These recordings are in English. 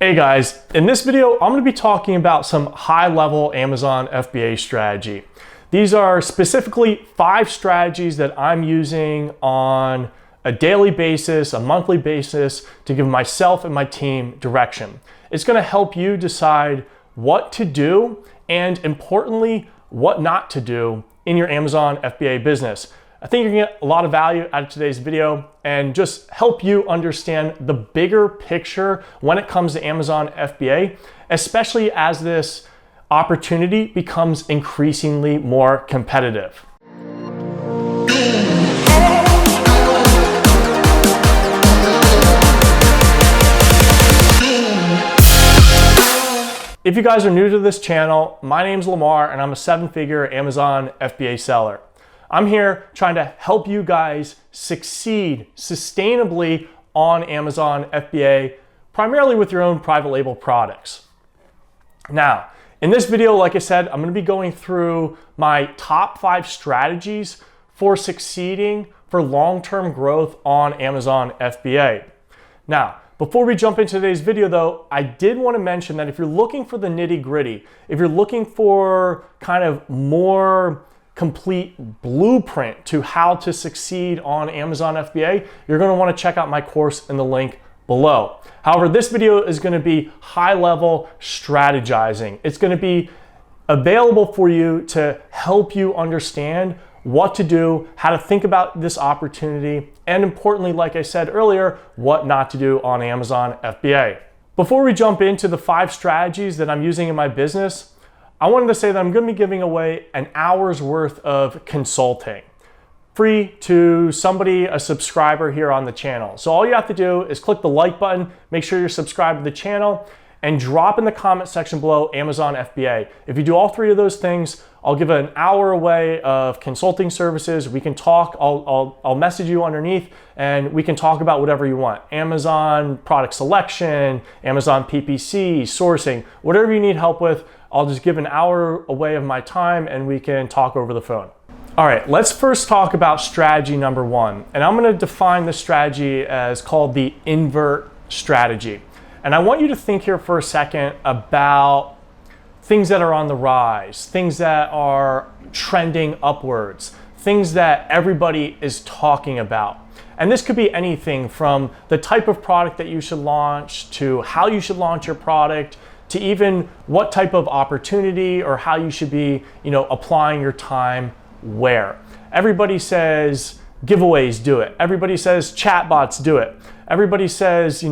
Hey guys, in this video, I'm going to be talking about some high-level Amazon FBA strategy. These are specifically 5 strategies that I'm using on a daily basis, a monthly basis, to give myself and my team direction. It's going to help you decide what to do and, importantly, what not to do in your Amazon FBA business. I think you're gonna get a lot of value out of today's video and just help you understand the bigger picture when it comes to Amazon FBA, especially as this opportunity becomes increasingly more competitive. If you guys are new to this channel, my name's Lamar and I'm a 7-figure Amazon FBA seller. I'm here trying to help you guys succeed sustainably on Amazon FBA, primarily with your own private label products. Now, in this video, like I said, I'm going to be going through my top 5 strategies for succeeding for long-term growth on Amazon FBA. Now, before we jump into today's video though, I did want to mention that if you're looking for the nitty-gritty, if you're looking for kind of more complete blueprint to how to succeed on Amazon FBA, you're going to want to check out my course in the link below. However, this video is going to be high-level strategizing. It's going to be available for you to help you understand what to do, how to think about this opportunity, and importantly, like I said earlier, what not to do on Amazon FBA. Before we jump into the 5 strategies that I'm using in my business, I wanted to say that I'm going to be giving away an hour's worth of consulting, free to somebody, a subscriber here on the channel. So all you have to do is click the like button, make sure you're subscribed to the channel, and drop in the comment section below Amazon FBA. If you do all 3 of those things, I'll give an hour away of consulting services. We can talk, I'll message you underneath and we can talk about whatever you want. Amazon product selection, Amazon PPC, sourcing, whatever you need help with, I'll just give an hour away of my time and we can talk over the phone. All right, let's first talk about strategy number 1. And I'm gonna define this strategy as called the Invert Strategy. And I want you to think here for a second about things that are on the rise, things that are trending upwards, things that everybody is talking about. And this could be anything from the type of product that you should launch to how you should launch your product to even what type of opportunity or how you should be, applying your time where. Everybody says giveaways, do it. Everybody says chatbots, do it. Everybody says,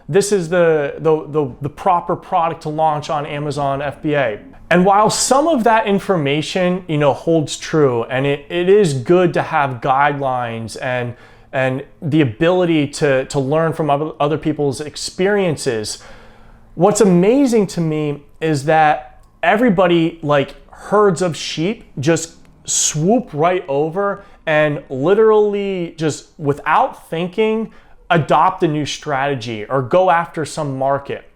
this is the proper product to launch on Amazon FBA. And while some of that information, holds true, and it is good to have guidelines and the ability to learn from other people's experiences, what's amazing to me is that everybody, like herds of sheep, just swoop right over and literally just without thinking, adopt a new strategy or go after some market.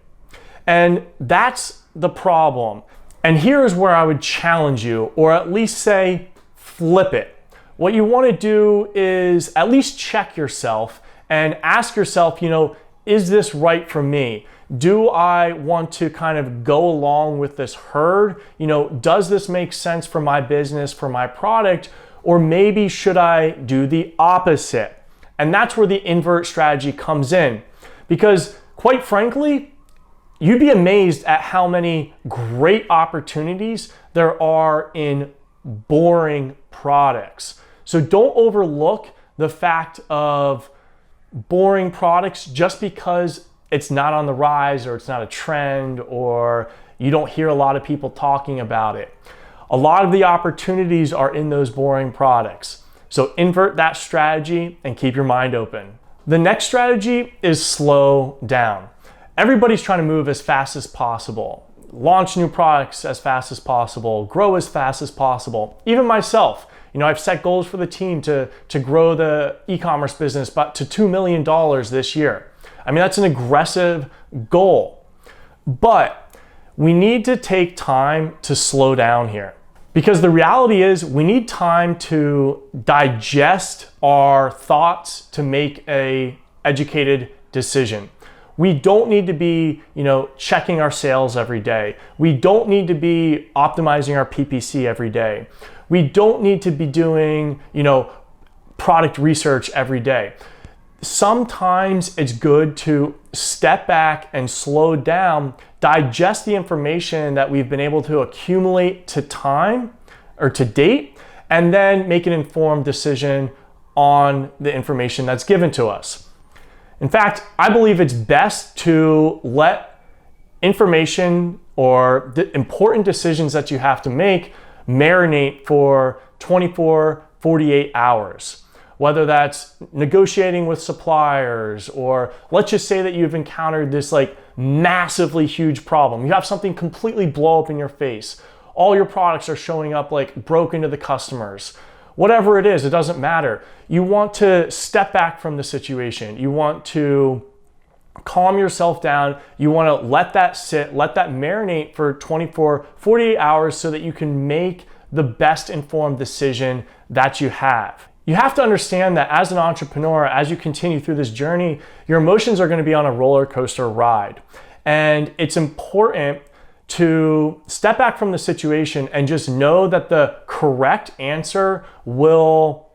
And that's the problem. And here's where I would challenge you, or at least say, flip it. What you want to do is at least check yourself and ask yourself, is this right for me? Do I want to kind of go along with this herd? Does this make sense for my business, for my product? Or maybe should I do the opposite? And that's where the invert strategy comes in. Because quite frankly, you'd be amazed at how many great opportunities there are in boring products. So don't overlook the fact of boring products just because it's not on the rise or it's not a trend or you don't hear a lot of people talking about it. A lot of the opportunities are in those boring products. So invert that strategy and keep your mind open. The next strategy is slow down. Everybody's trying to move as fast as possible, launch new products as fast as possible, grow as fast as possible. Even myself, I've set goals for the team to grow the e-commerce business to $2 million this year. I mean, that's an aggressive goal, but we need to take time to slow down here. Because the reality is we need time to digest our thoughts to make an educated decision. We don't need to be, checking our sales every day. We don't need to be optimizing our PPC every day. We don't need to be doing, product research every day. Sometimes it's good to step back and slow down, digest the information that we've been able to accumulate to time or to date, and then make an informed decision on the information that's given to us. In fact, I believe it's best to let information or the important decisions that you have to make marinate for 24, 48 hours. Whether that's negotiating with suppliers, or let's just say that you've encountered this massively huge problem. You have something completely blow up in your face. All your products are showing up broken to the customers. Whatever it is, it doesn't matter. You want to step back from the situation. You want to calm yourself down. You want to let that sit, let that marinate for 24, 48 hours so that you can make the best informed decision that you have. You have to understand that as an entrepreneur, as you continue through this journey, your emotions are going to be on a roller coaster ride. And it's important to step back from the situation and just know that the correct answer will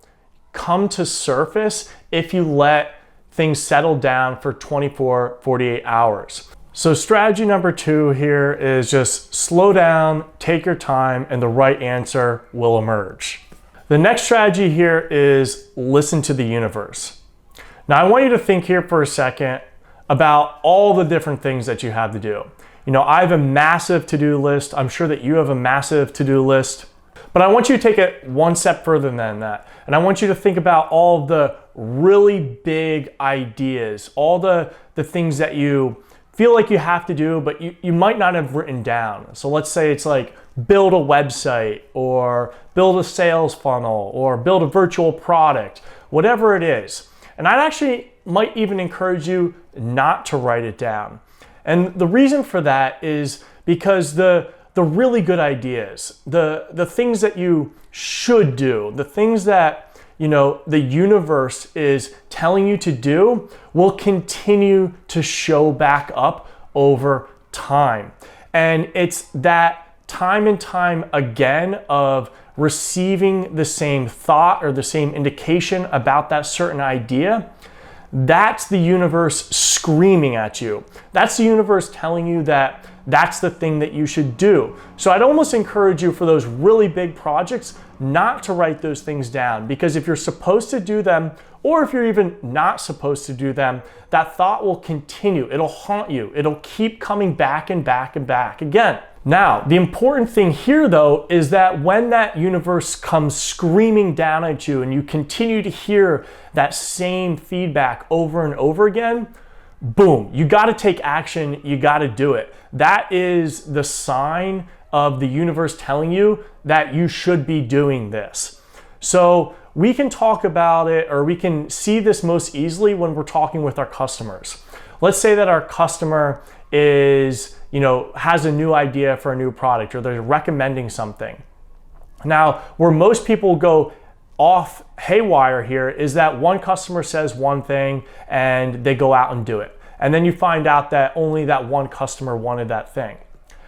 come to surface if you let things settle down for 24, 48 hours. So strategy number 2 here is just slow down, take your time, and the right answer will emerge. The next strategy here is listen to the universe. Now I want you to think here for a second about all the different things that you have to do. I have a massive to-do list. I'm sure that you have a massive to-do list, but I want you to take it one step further than that. And I want you to think about all the really big ideas, all the things that you feel like you have to do, but you might not have written down. So let's say it's build a website, or build a sales funnel, or build a virtual product, whatever it is. And I'd actually might even encourage you not to write it down. And the reason for that is because the really good ideas, the things that you should do, the things that the universe is telling you to do will continue to show back up over time. And it's that time and time again of receiving the same thought or the same indication about that certain idea. That's the universe screaming at you. That's the universe telling you that that's the thing that you should do. So I'd almost encourage you for those really big projects not to write those things down, because if you're supposed to do them, or if you're even not supposed to do them, that thought will continue. It'll haunt you. It'll keep coming back and back and back again. Now, the important thing here though is that when that universe comes screaming down at you and you continue to hear that same feedback over and over again, boom, you got to take action. You got to do it. That is the sign of the universe telling you that you should be doing this. So we can talk about it, or we can see this most easily when we're talking with our customers. Let's say that our customer is, has a new idea for a new product, or they're recommending something. Now, where most people go off haywire here is that one customer says one thing and they go out and do it. And then you find out that only that one customer wanted that thing.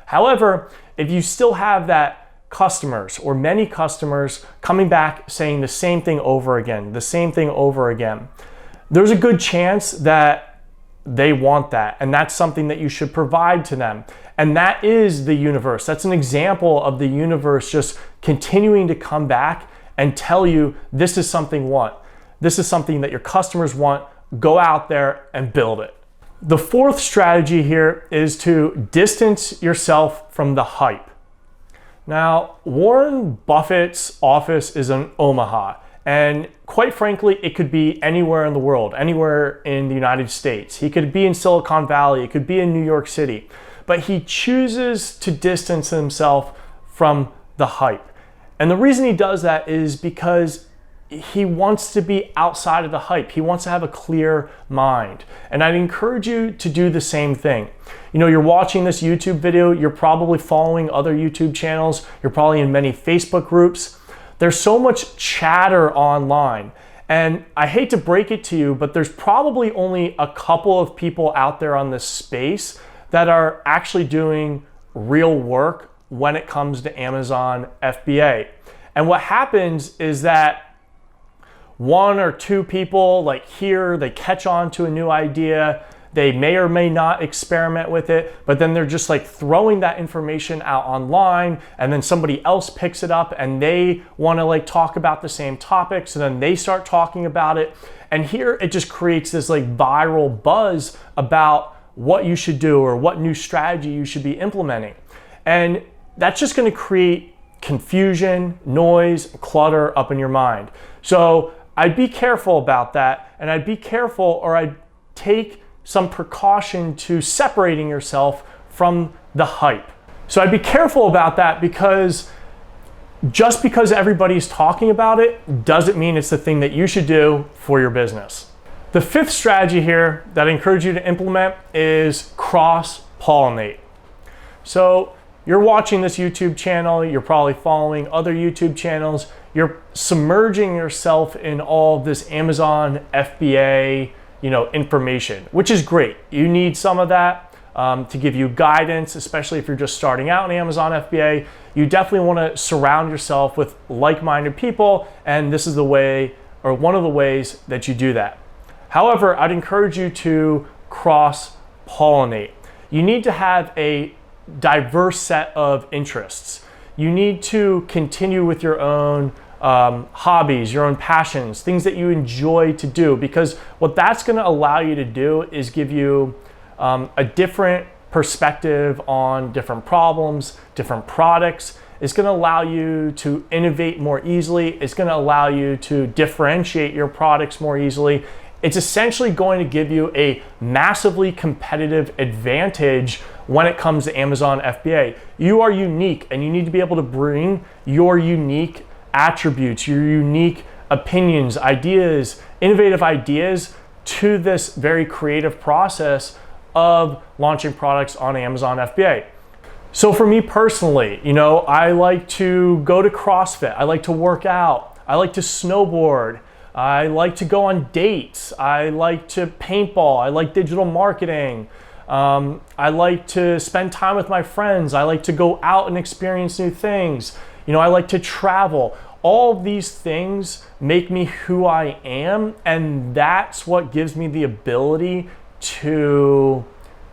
However, if you still have that customers or many customers coming back saying the same thing over again, there's a good chance that they want that, and that's something that you should provide to them. And that is the universe. That's an example of the universe just continuing to come back and tell you this is something you want. This is something that your customers want. Go out there and build it. The fourth strategy here is to distance yourself from the hype. Now, Warren Buffett's office is in Omaha, and quite frankly, it could be anywhere in the world, anywhere in the United States. He could be in Silicon Valley, it could be in New York City, but he chooses to distance himself from the hype. And the reason he does that is because he wants to be outside of the hype. He wants to have a clear mind. And I'd encourage you to do the same thing. You're watching this YouTube video, you're probably following other YouTube channels, you're probably in many Facebook groups. There's so much chatter online. And I hate to break it to you, but there's probably only a couple of people out there on this space that are actually doing real work when it comes to Amazon FBA. And what happens is that one or two people like here, they catch on to a new idea. They may or may not experiment with it, but then they're just like throwing that information out online, and then somebody else picks it up and they want to like talk about the same topic. So then they start talking about it. And here it just creates this like viral buzz about what you should do or what new strategy you should be implementing. And that's just going to create confusion, noise, clutter up in your mind. So I'd be careful about that, and I'd be careful, or I'd take some precaution to separating yourself from the hype. So I'd be careful about that, because just because everybody's talking about it doesn't mean it's the thing that you should do for your business. The fifth strategy here that I encourage you to implement is cross-pollinate. So you're watching this YouTube channel, you're probably following other YouTube channels, you're submerging yourself in all of this Amazon FBA information, which is great. You need some of that to give you guidance, especially if you're just starting out in Amazon FBA. You definitely want to surround yourself with like-minded people, and this is the way, or one of the ways that you do that. However, I'd encourage you to cross-pollinate. You need to have a diverse set of interests. You need to continue with your own hobbies, your own passions, things that you enjoy to do, because what that's going to allow you to do is give you a different perspective on different problems, different products. It's going to allow you to innovate more easily. It's going to allow you to differentiate your products more easily. It's essentially going to give you a massively competitive advantage when it comes to Amazon FBA. You are unique, and you need to be able to bring your unique attributes, your unique opinions, ideas, innovative ideas to this very creative process of launching products on Amazon FBA. So for me personally, I like to go to CrossFit, I like to work out, I like to snowboard, I like to go on dates, I like to paintball, I like digital marketing, I like to spend time with my friends, I like to go out and experience new things, I like to travel. All of these things make me who I am, and that's what gives me the ability to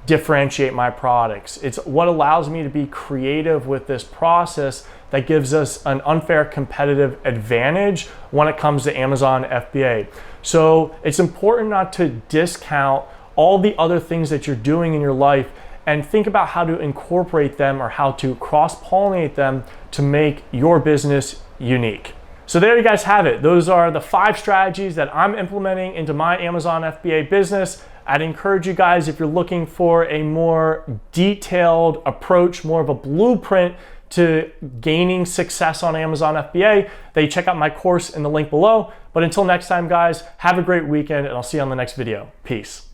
differentiate my products. It's what allows me to be creative with this process that gives us an unfair competitive advantage when it comes to Amazon FBA. So it's important not to discount all the other things that you're doing in your life, and think about how to incorporate them or how to cross-pollinate them to make your business unique. So there you guys have it. Those are the 5 strategies that I'm implementing into my Amazon FBA business. I'd encourage you guys, if you're looking for a more detailed approach, more of a blueprint to gaining success on Amazon FBA, that you check out my course in the link below. But until next time, guys, have a great weekend, and I'll see you on the next video. Peace.